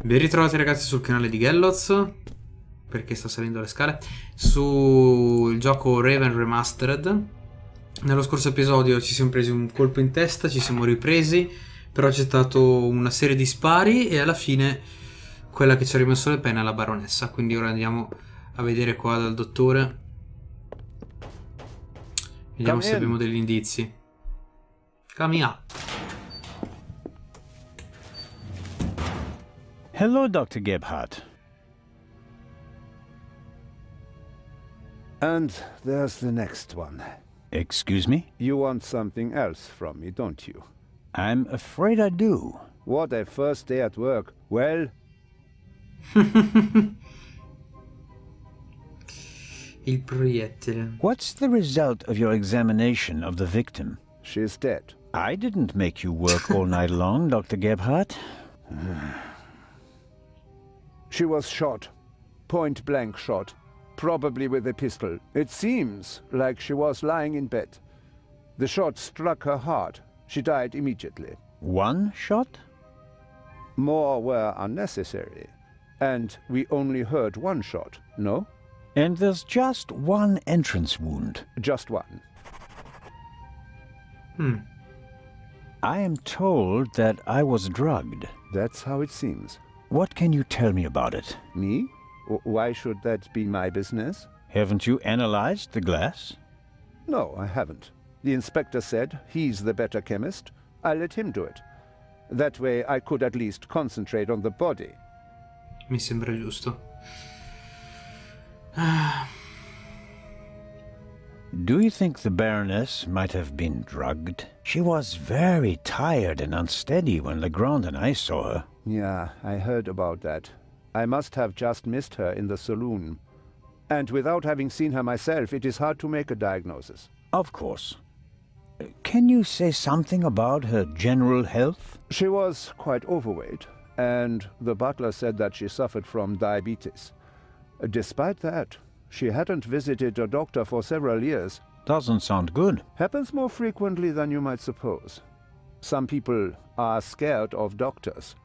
Ben ritrovati ragazzi sul canale di Ghelloz, perché sta salendo le scale, sul gioco Raven Remastered. Nello scorso episodio ci siamo presi un colpo in testa, ci siamo ripresi, però c'è stata una serie di spari e alla fine quella che ci ha rimesso le penne è la baronessa. Quindi ora andiamo a vedere qua dal dottore. Vediamo se abbiamo degli indizi. Camia. Hello, Dr. Gebhardt. And there's the next one. Excuse me? You want something else from me, don't you? I'm afraid I do. What a first day at work. Well... Il proiettile. What's the result of your examination of the victim? She's dead. I didn't make you work all night long, Dr. Gebhardt. She was shot. Point-blank shot. Probably with a pistol. It seems like she was lying in bed. The shot struck her heart. She died immediately. One shot? More were unnecessary. And we only heard one shot, no? And there's just one entrance wound. Just one. I am told that I was drugged. That's how it seems. What can you tell me about it? Me? Why should that be my business? Haven't you analyzed the glass? No, I haven't. The inspector said he's the better chemist. I let him do it. That way I could at least concentrate on the body. Mi sembra giusto. Do you think the Baroness might have been drugged? She was very tired and unsteady when Legrand and I saw her. Yeah, I heard about that. I must have just missed her in the saloon. And without having seen her myself, it is hard to make a diagnosis. Of course. Can you say something about her general health? She was quite overweight, and the butler said that she suffered from diabetes. Despite that, she hadn't visited a doctor for several years. Doesn't sound good. Happens more frequently than you might suppose. Some people are scared of doctors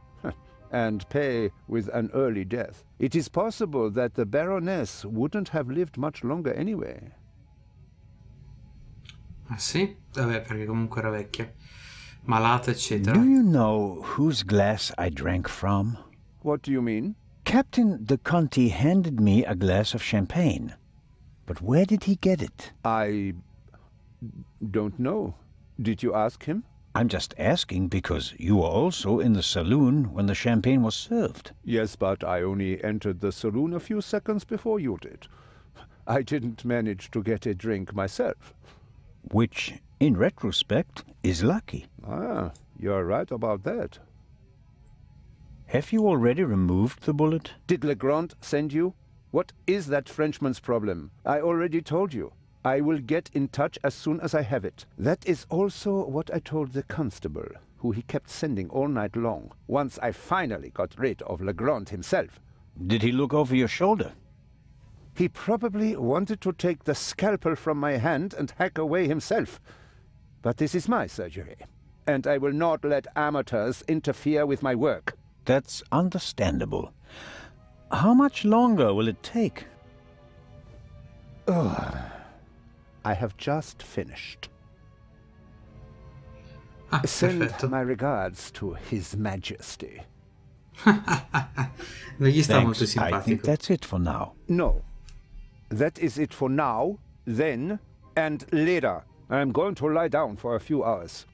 and pay with an early death. It is possible that the Baroness wouldn't have lived much longer anyway. Ah sì? Vabbè, perché comunque era vecchia. Malata, eccetera. Do you know whose glass I drank from? What do you mean? Captain de Conti handed me a glass of champagne. But where did he get it? I don't know. Did you ask him? I'm just asking because you were also in the saloon when the champagne was served. Yes, but I only entered the saloon a few seconds before you did. I didn't manage to get a drink myself. Which, in retrospect, is lucky. Ah, you're right about that. Have you already removed the bullet? Did Legrand send you? What is that Frenchman's problem? I already told you. I will get in touch as soon as I have it. That is also what I told the constable, who he kept sending all night long, once I finally got rid of Legrand himself. Did he look over your shoulder? He probably wanted to take the scalpel from my hand and hack away himself. But this is my surgery, and I will not let amateurs interfere with my work. That's understandable. How much longer will it take? I have just finished. Ah, Send perfetto. my regards to His Majesty. Non gli sta molto Thanks. I think simpatico. that's it for now. No. That is it for now, then, and later. I am going to lie down for a few hours.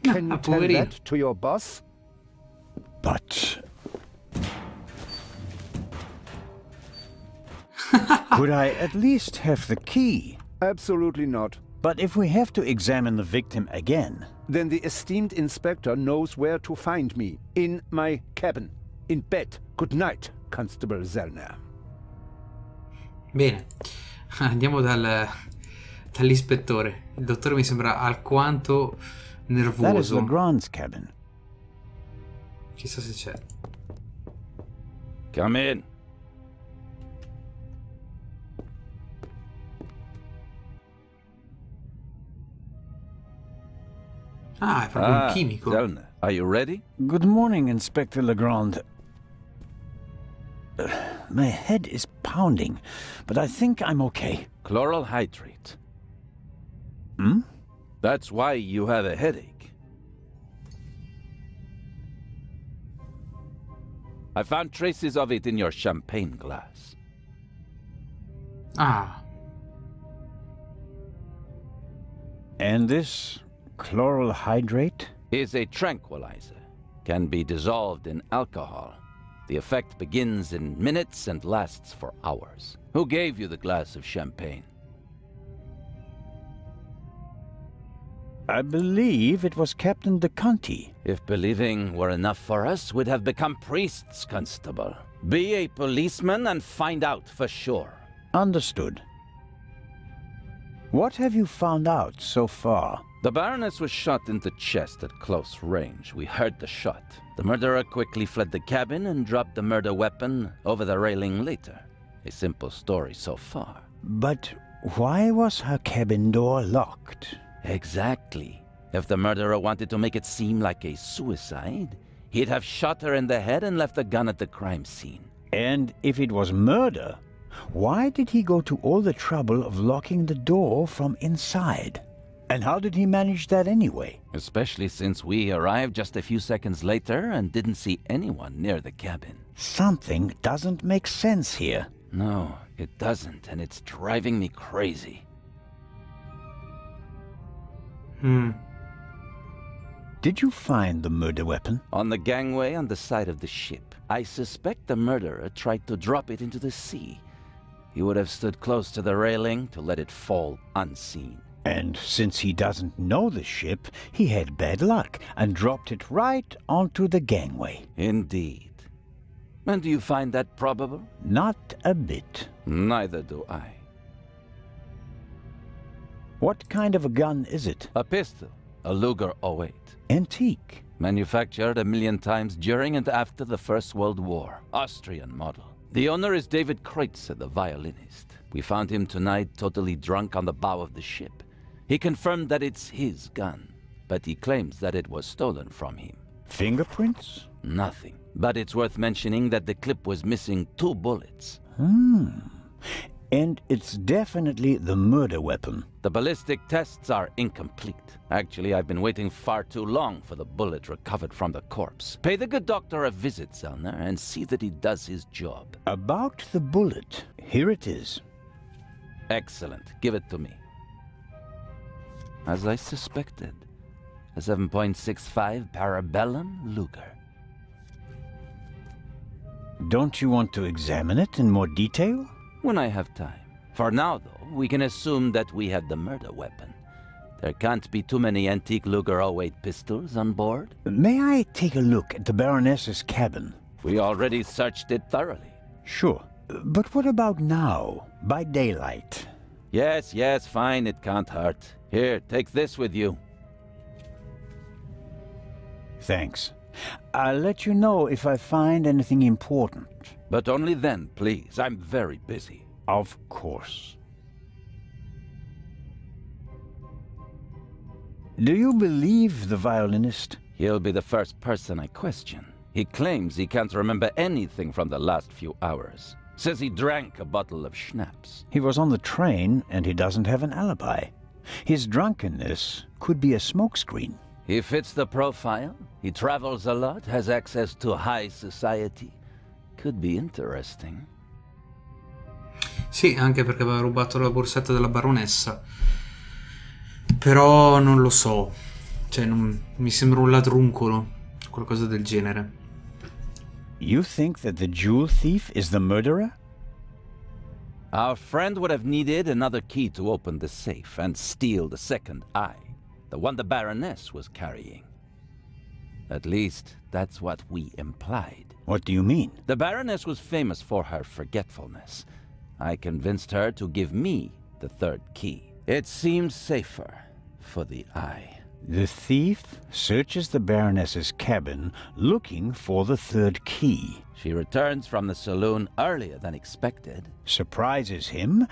Can you tell Poverino. that to your boss? But... could I at least have the key? Absolutely not. But if we have to examine the victim again... Then the esteemed inspector knows where to find me. In my cabin. In bed. Good night, Constable Zellner. Bene, andiamo dall'ispettore. Il dottore mi sembra alquanto That is nervoso. Legrand's cabin. Chissà se c'è. Come in. Ah, è proprio un chimico. Zellner, are you ready? Good morning, Inspector Legrand. My head is pounding, but I think I'm okay. Chloral hydrate. Hmm? That's why you have a headache. I found traces of it in your champagne glass. Ah. And this chloral hydrate? Is a tranquilizer. Can be dissolved in alcohol. The effect begins in minutes and lasts for hours. Who gave you the glass of champagne? I believe it was Captain de Conti. If believing were enough for us, we'd have become priests, Constable. Be a policeman and find out for sure. Understood. What have you found out so far? The Baroness was shot in the chest at close range. We heard the shot. The murderer quickly fled the cabin and dropped the murder weapon over the railing later. A simple story so far. But why was her cabin door locked? Exactly. If the murderer wanted to make it seem like a suicide, he'd have shot her in the head and left the gun at the crime scene. And if it was murder, why did he go to all the trouble of locking the door from inside? And how did he manage that anyway? Especially since we arrived just a few seconds later and didn't see anyone near the cabin. Something doesn't make sense here. No, it doesn't, and it's driving me crazy. Did you find the murder weapon? On the gangway on the side of the ship. I suspect the murderer tried to drop it into the sea. He would have stood close to the railing to let it fall unseen. And since he doesn't know the ship, he had bad luck and dropped it right onto the gangway. Indeed. And do you find that probable? Not a bit. Neither do I. What kind of a gun is it? A pistol. A Luger 08. Antique. Manufactured 1,000,000 times during and after the First World War. Austrian model. The owner is David Kreutzer, the violinist. We found him tonight totally drunk on the bow of the ship. He confirmed that it's his gun, but he claims that it was stolen from him. Fingerprints? Nothing. But it's worth mentioning that the clip was missing 2 bullets. And it's definitely the murder weapon. The ballistic tests are incomplete. Actually, I've been waiting far too long for the bullet recovered from the corpse. Pay the good doctor a visit, Zellner, and see that he does his job. About the bullet, here it is. Excellent. Give it to me. As I suspected, a 7.65 Parabellum Luger. Don't you want to examine it in more detail? When I have time. For now, though, we can assume that we had the murder weapon. There can't be too many antique Luger 08 pistols on board. May I take a look at the Baroness's cabin? We already searched it thoroughly. Sure. But what about now, by daylight? Yes, fine, it can't hurt. Here, take this with you. Thanks. I'll let you know if I find anything important. But only then, please. I'm very busy. Of course. Do you believe the violinist? He'll be the first person I question. He claims he can't remember anything from the last few hours. Says he drank a bottle of schnapps. He was on the train and he doesn't have an alibi. His drunkenness could be a smokescreen. He fits the profile. He travels a lot, has access to high society. Could be interesting. Sì, anche perché aveva rubato la borsetta della baronessa. Però non lo so. Cioè, mi sembra un ladruncolo. Qualcosa del genere. You think that the jewel thief is the murderer? Our friend would have needed another key to open the safe and steal the second eye. The one the Baroness was carrying. At least, that's what we implied. What do you mean? The Baroness was famous for her forgetfulness. I convinced her to give me the third key. It seemed safer for the eye. The thief searches the Baroness's cabin looking for the third key. She returns from the saloon earlier than expected. Surprises him,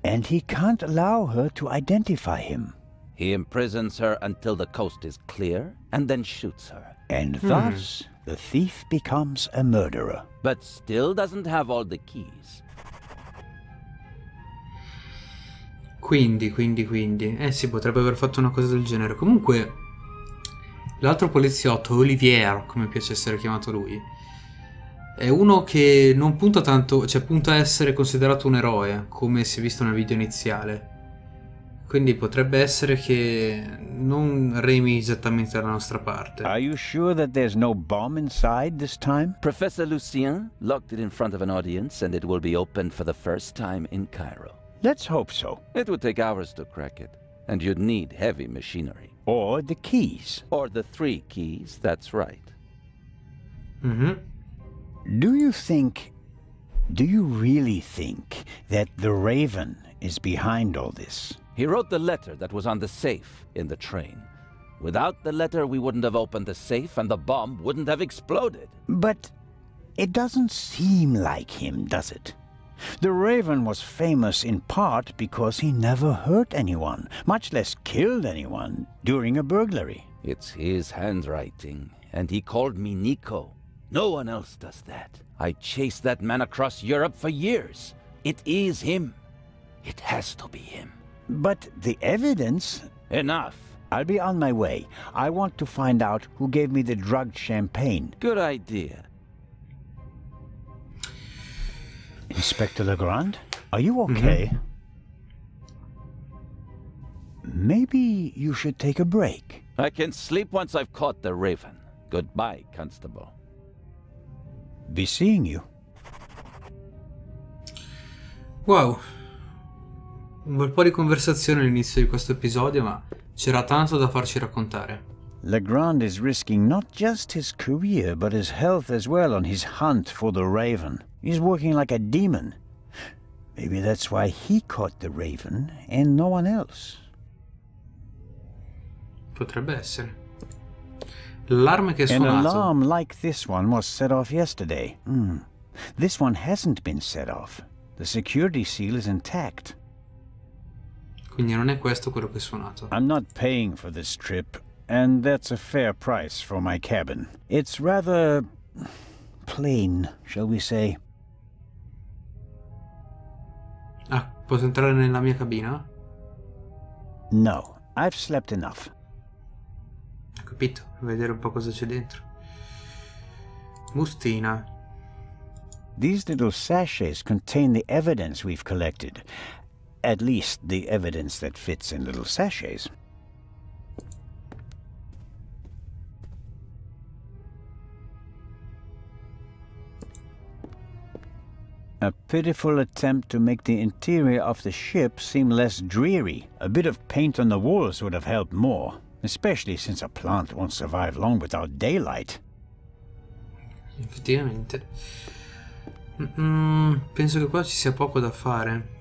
and he can't allow her to identify him. He imprisons her until the coast is clear, and then shoots her. And thus, the thief becomes a murderer. But still doesn't have all the keys. Quindi. Sì, potrebbe aver fatto una cosa del genere. Comunque, l'altro poliziotto, Olivier, come piace essere chiamato lui, è uno che non punta tanto, cioè punta a essere considerato un eroe, come si è visto nel video iniziale. Quindi potrebbe essere che non remi esattamente dalla nostra parte. Are you sure that there's no bomb inside this time? Professor Lucien locked it in front of an audience and it will be opened for the first time in Cairo. Let's hope so. It would take hours to crack it, and you'd need heavy machinery. Or the keys. Or the 3 keys, that's right. Do you really think that the Raven is behind all this? He wrote the letter that was on the safe in the train. Without the letter, we wouldn't have opened the safe and the bomb wouldn't have exploded. But it doesn't seem like him, does it? The Raven was famous in part because he never hurt anyone, much less killed anyone, during a burglary. It's his handwriting, and he called me Nico. No one else does that. I chased that man across Europe for years. It is him. It has to be him. But the evidence... Enough. I'll be on my way. I want to find out who gave me the drugged champagne. Good idea. Inspector Legrand, are you okay? Maybe you should take a break. I can sleep once I've caught the Raven. Goodbye, Constable. Be seeing you. Wow. Un bel po' di conversazione all'inizio di questo episodio, ma c'era tanto da farci raccontare. Legrand is risking not just his career, but his health as well on his hunt for the Raven. He's working like a demon. Maybe that's why he caught the Raven and no one else. Potrebbe essere. L'allarme che è An suonato. alarm like this one was set off yesterday. This one hasn't been set off. The security seal is intact. Quindi non è questo quello che è suonato. I'm not paying for this trip, and that's a fair price for my cabin. It's rather plain, shall we say. Ah, posso entrare nella mia cabina? No, I've slept enough. Ho capito, vedere un po' cosa c'è dentro. Bustina. These little sachets contain the evidence we've collected. At least the evidence that fits in little sachets. A pitiful attempt to make the interior of the ship seem less dreary. A bit of paint on the walls would have helped more, especially since a plant won't survive long without daylight. Effettivamente. Penso che qua ci sia poco da fare.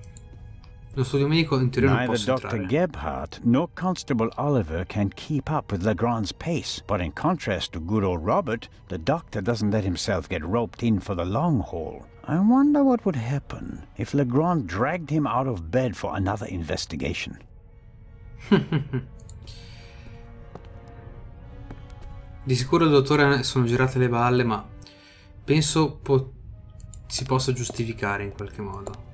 Lo studio medico interiore non Neither posso Dr. entrare. Gebhardt nor Constable Oliver can keep up with Legrand's pace, but in contrast to good old Robert, the doctor doesn't let himself get roped in for the long haul. I wonder what would happen if Legrand dragged him out of bed for another investigation. Di sicuro il dottore sono girate le balle, ma penso si possa giustificare in qualche modo.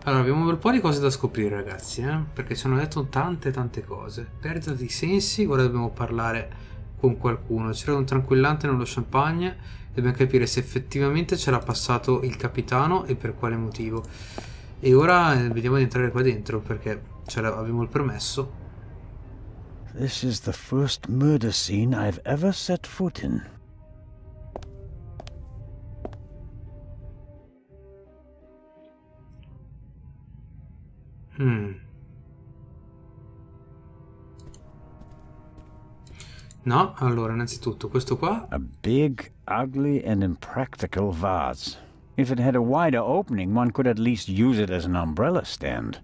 Allora, abbiamo un bel po' di cose da scoprire, ragazzi, perché ci hanno detto tante cose. Perdita di sensi, ora dobbiamo parlare con qualcuno. C'era un tranquillante nello champagne, dobbiamo capire se effettivamente ce l'ha passato il capitano e per quale motivo. E ora vediamo di entrare qua dentro, perché abbiamo il permesso. This is the first murder scene I've ever set foot in. No, allora, innanzitutto, questo qua. A big, ugly and impractical vase. If it had a wider opening, one could at least use it as an umbrella stand.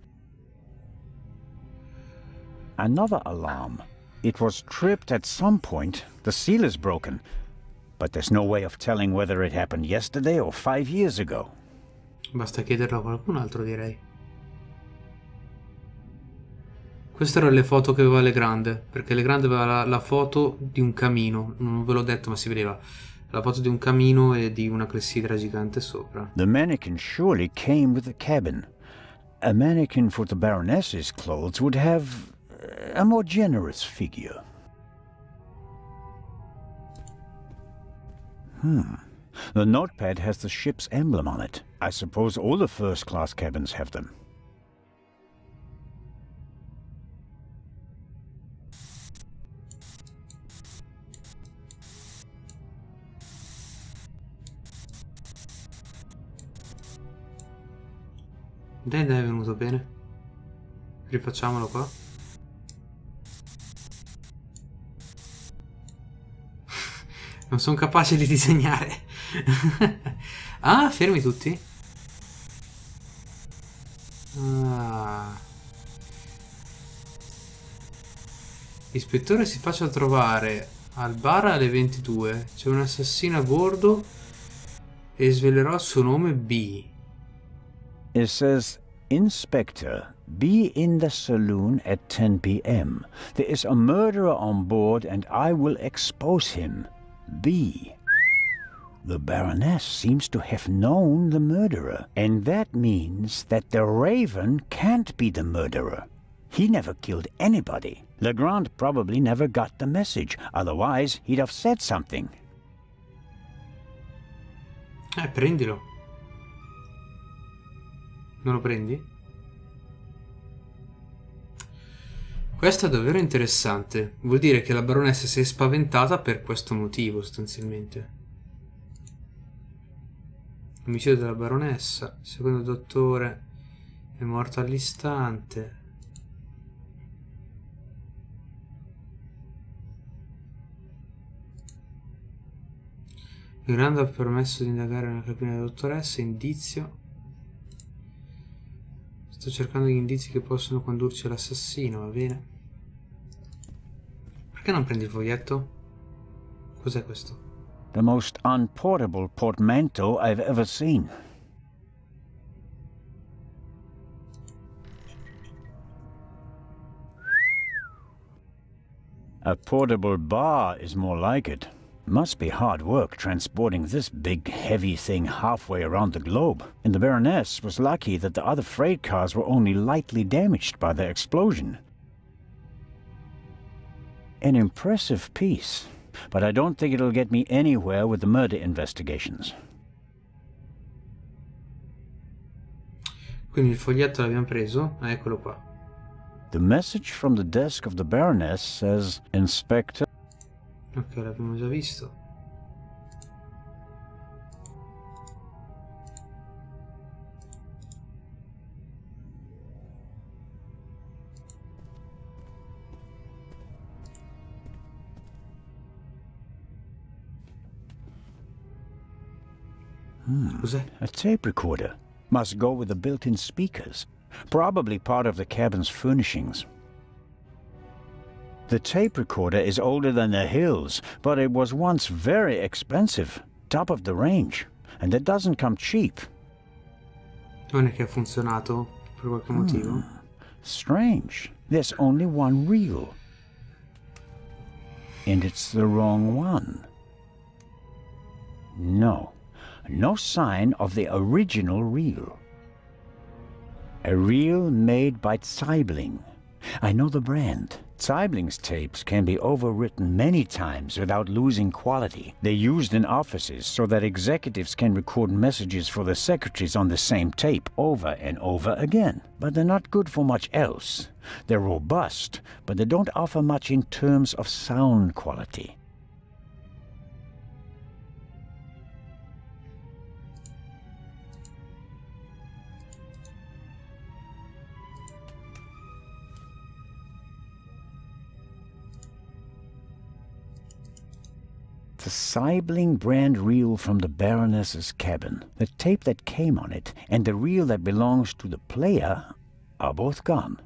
Another alarm. It was tripped at some point. The seal is broken. But there's no way of telling whether it happened yesterday or 5 years ago. Basta chiederlo a qualcun altro, direi. Queste erano le foto che aveva Legrand, perché Legrand aveva la foto di un camino, non ve l'ho detto ma si vedeva, La foto di un camino e di una clessidra gigante sopra. The mannequin surely came with the cabin. A mannequin for the Baroness's clothes would have a more generous figure. The notepad has the ship's emblem on it. I suppose all the first-class cabins have them. Dai, è venuto bene. Rifacciamolo qua. Non sono capace di disegnare. Ah, fermi tutti. Ah. Ispettore si faccia trovare al bar alle 22. C'è un assassino a bordo e svelerò il suo nome B. It says, Inspector, be in the saloon at 10 p.m. There is a murderer on board and I will expose him. B. The Baroness seems to have known the murderer, and that means that the Raven can't be the murderer. He never killed anybody. Legrand probably never got the message, otherwise he'd have said something. Prendilo. Non lo prendi? Questo è davvero interessante. Vuol dire che la baronessa si è spaventata per questo motivo, sostanzialmente. Omicidio della baronessa. Il secondo dottore è morto all'istante. Grande ha permesso di indagare nella cabina della dottoressa. Indizio. Sto cercando gli indizi che possono condurci all'assassino, va bene? Perché non prendi il foglietto? Cos'è questo? The most unportable portmanteau I've ever seen. A portable bar is more like it. Must be hard work transporting this big, heavy thing halfway around the globe. And the Baroness was lucky that the other freight cars were only lightly damaged by the explosion. An impressive piece, but I don't think it'll get me anywhere with the murder investigations. Quindi il foglietto l'abbiamo preso? Ah, eccolo qua. The message from the desk of the Baroness says, Inspector... Ok, l'abbiamo già visto. Cos'è? A tape recorder. Must go with the built-in speakers. Probably part of the cabin's furnishings. The tape recorder is older than the hills, but it was once very expensive, top of the range, and it doesn't come cheap. Non è che ha funzionato per qualche motivo. Strange. There's only one reel. And it's the wrong one. No. No sign of the original reel. A reel made by Zeibling. I know the brand. Zeibling's tapes can be overwritten many times without losing quality. They're used in offices so that executives can record messages for the secretaries on the same tape over and over again. But they're not good for much else. They're robust, but they don't offer much in terms of sound quality. The Zeibling brand reel from the Baroness's cabin. The tape that came on it and the reel that belongs to the player are both gone.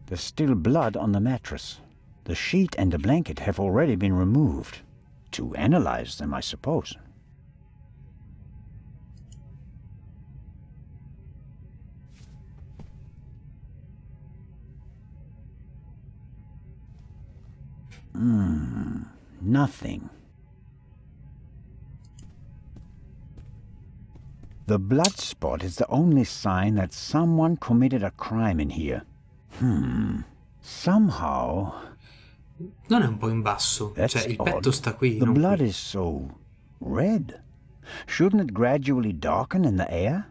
There's still blood on the mattress. The sheet and the blanket have already been removed. To analyze them, I suppose. Nothing. The blood spot is the only sign that someone committed a crime in here. Somehow... Non è un po' in basso? Cioè, il petto sta qui, The non blood qui. is so... red. Shouldn't it gradually darken in the air?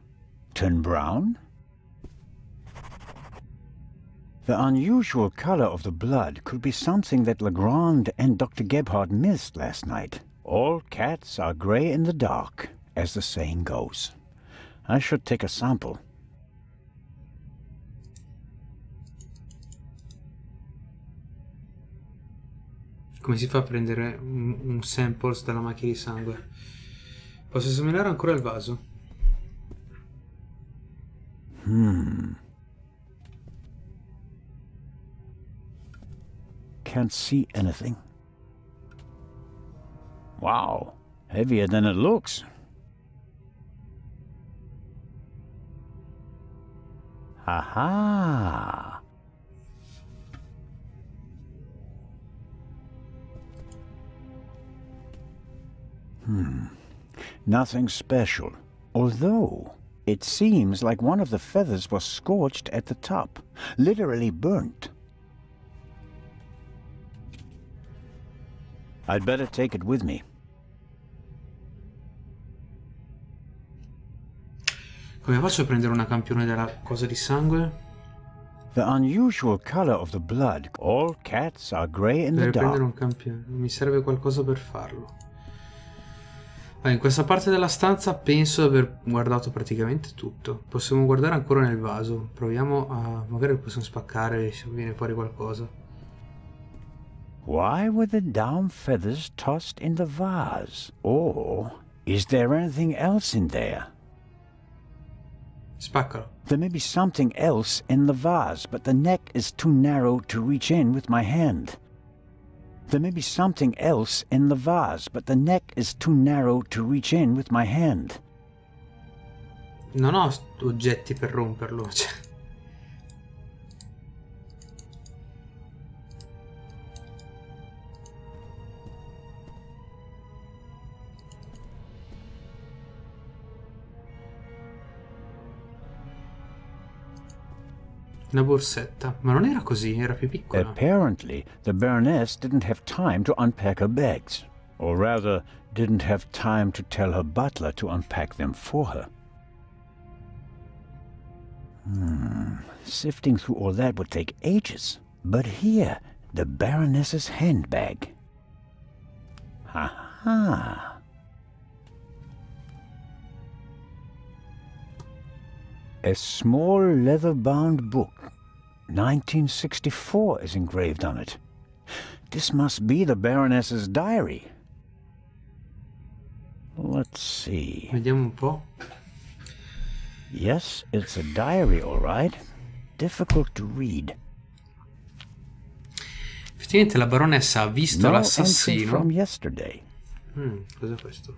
Turn brown? The unusual color of the blood could be something that Legrand and Dr. Gebhardt missed last night. All cats are gray in the dark, as the saying goes. I should take a sample. Come si fa a prendere un sample dalla macchia di sangue? Posso esaminare ancora il vaso? Can't see anything. Wow, heavier than it looks. Aha! Nothing special. Although, it seems like one of the feathers was scorched at the top. Literally burnt. I'd better take it with me. Come faccio a prendere una campione della cosa di sangue? The unusual color of the blood. All cats are gray in the Devo prendere un dark. campione. Mi serve qualcosa per farlo. In questa parte della stanza penso di aver guardato praticamente tutto. Possiamo guardare ancora nel vaso. Proviamo a... magari lo possiamo spaccare se viene fuori qualcosa. Why were the down feathers tossed in the vase? Or is there anything else in there? Spaccalo. There may be something else in the vase, but the neck is too narrow to reach in with my hand. There may be something else in the vase, but the neck is too narrow to reach in with my hand. Non ho oggetti per romperlo. Cioè. Una borsetta, ma non era così, era più piccola. Apparently, the Baroness didn't have time to unpack her bags. Or rather, didn't have time to tell her butler to unpack them for her. Sifting through all that would take ages. But here, the Baroness's handbag. Ha-ha! A small leather-bound book. 1964 is engraved on it. This must be the Baroness's diary. Let's see. Vediamo un po'. Yes, it's a diary, all right. Difficult to read. Effettivamente la baronessa ha visto No entry l'assassino. from yesterday. Cos'è questo?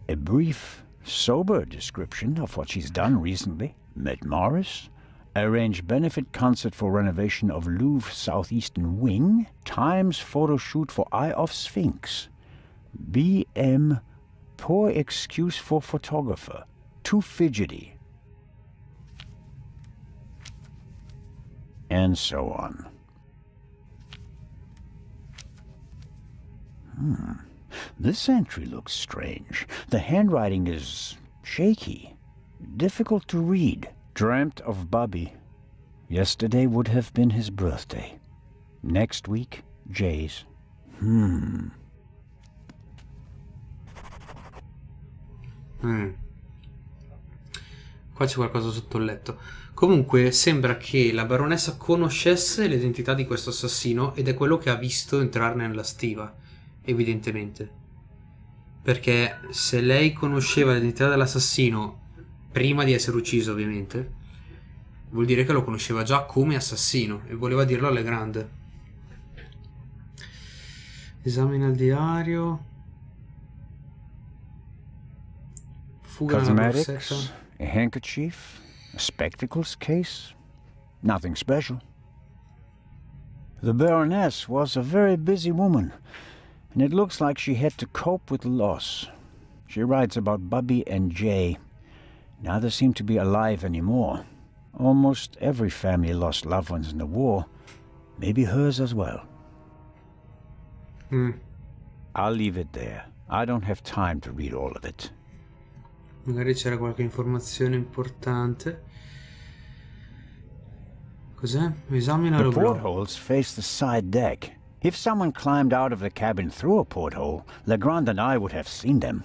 A brief, sober description of what she's done recently. Met Morris, arranged benefit concert for renovation of Louvre Southeastern Wing, Times photo shoot for Eye of Sphinx, BM, poor excuse for photographer, too fidgety, and so on. This entry looks strange. The handwriting is shaky, difficult to read. Dreamt of Bobby. Yesterday would have been his birthday. Next week, Jay's. Qua c'è qualcosa sotto il letto. Comunque sembra che la baronessa conoscesse l'identità di questo assassino ed è quello che ha visto entrare nella stiva, evidentemente. Perché se lei conosceva l'identità dell'assassino prima di essere ucciso, ovviamente, vuol dire che lo conosceva già come assassino e voleva dirlo alle grandi. Esamina il diario. Fuga nella borsetta. Cosmetics, a handkerchief, a spectacles case. Nothing special. The Baroness was a very busy woman, and it looks like she had to cope with loss. She writes about Bubby and Jay. Neither seem to be alive anymore. Almost every family lost loved ones in the war. Maybe hers as well. I'll leave it there. I don't have time to read all of it. Magari c'era qualche informazione importante. Cos'è? Esamina The lo blog. portholes face the side deck. If someone climbed out of the cabin through a porthole, Legrand and I would have seen them.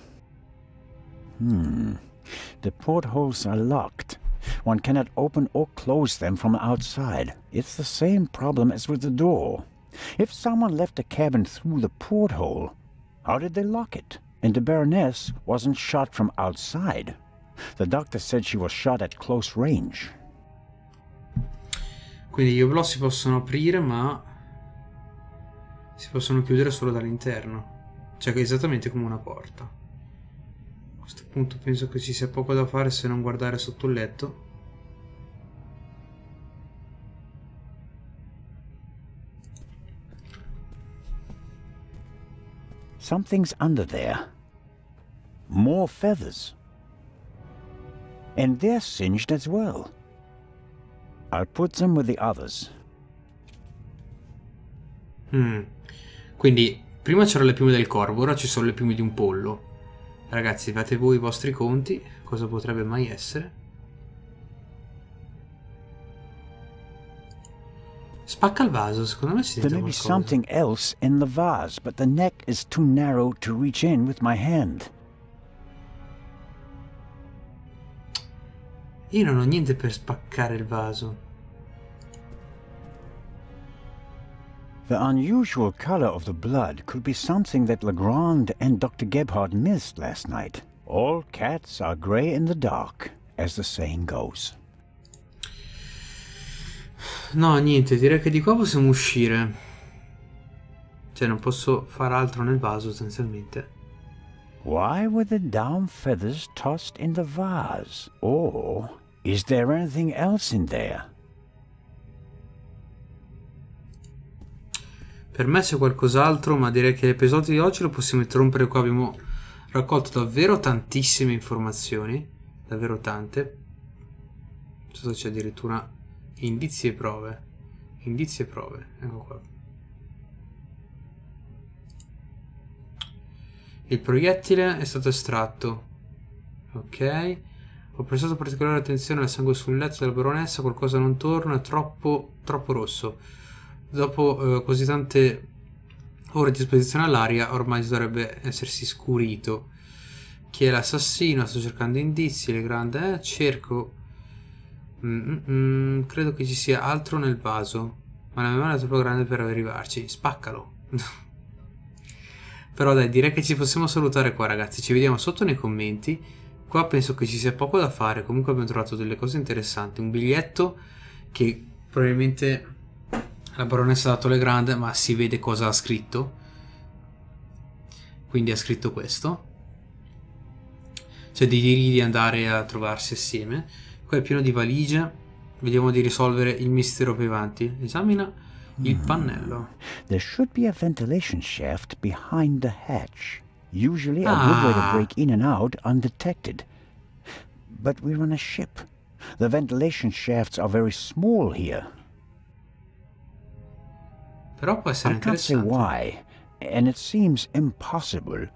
The portholes are locked. One cannot open or close them from outside. It's the same problem as with the door. If someone left the cabin through the porthole, how did they lock it? And the Baroness wasn't shot from outside. The doctor said she was shot at close range. Quindi gli oblò si possono aprire, ma si possono chiudere solo dall'interno. Cioè che è esattamente come una porta. A questo punto penso che ci sia poco da fare se non guardare sotto il letto. Something's under there. More feathers. And they're singed as well. I'll put them with the others. Quindi prima c'erano le piume del corvo, ora ci sono le piume di un pollo. Ragazzi, fate voi i vostri conti. Cosa potrebbe mai essere? Spacca il vaso, secondo me si There dentro may be qualcosa. something else in the vase, but the neck is too narrow to reach in with my hand. Io non ho niente per spaccare il vaso. The unusual color of the blood could be something that Legrand and Dr. Gebhardt missed last night. All cats are gray in the dark, as the saying goes. No, niente, direi che di qua possiamo uscire. Cioè, non posso fare altro nel vaso, essenzialmente. Why were the down feathers tossed in the vase? Or is there anything else in there? Per me c'è qualcos'altro, ma direi che l'episodio di oggi lo possiamo interrompere qua. Abbiamo raccolto davvero tantissime informazioni, davvero tante. Non so se c'è addirittura indizi e prove. Indizi e prove, ecco qua. Il proiettile è stato estratto. Ok. Ho prestato particolare attenzione al sangue sul letto della baronessa. Qualcosa non torna, è troppo rosso. Dopo così tante ore di esposizione all'aria, ormai dovrebbe essersi scurito. Chi è l'assassino? Sto cercando indizi. Le grandi cerco. Credo che ci sia altro nel vaso, ma la memoria è troppo grande per arrivarci. Spaccalo. Però dai, direi che ci possiamo salutare qua, ragazzi. Ci vediamo sotto nei commenti. Qua penso che ci sia poco da fare. Comunque abbiamo trovato delle cose interessanti. Un biglietto che probabilmente la baronessa ha dato alle grandi, ma si vede cosa ha scritto. Quindi ha scritto questo. Cioè di andare a trovarsi assieme. Qua è pieno di valigie. Vediamo di risolvere il mistero più avanti. Esamina il pannello. There should be a ventilation shaft behind the hatch. Usually a good way to break in and out undetected. But we're on a ship. The ventilation shafts are very small here. Però può essere I can't say interessante. why, and it seems impossible.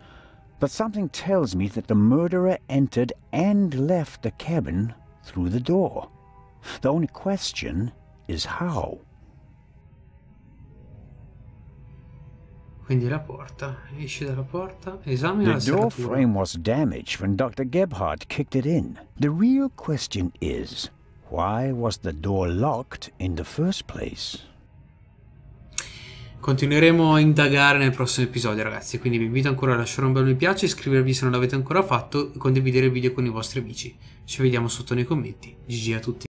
But something tells me that the murderer entered and left the cabin through the door. The only question is how. Quindi la porta. Esci dalla porta. Esamina la The door serratura. frame was damaged when Dr. Gebhardt kicked it in. The real question is, why was the door locked in the first place? Continueremo a indagare nel prossimo episodio, ragazzi, quindi vi invito ancora a lasciare un bel mi piace, iscrivervi se non l'avete ancora fatto e condividere il video con i vostri amici. Ci vediamo sotto nei commenti. GG a tutti.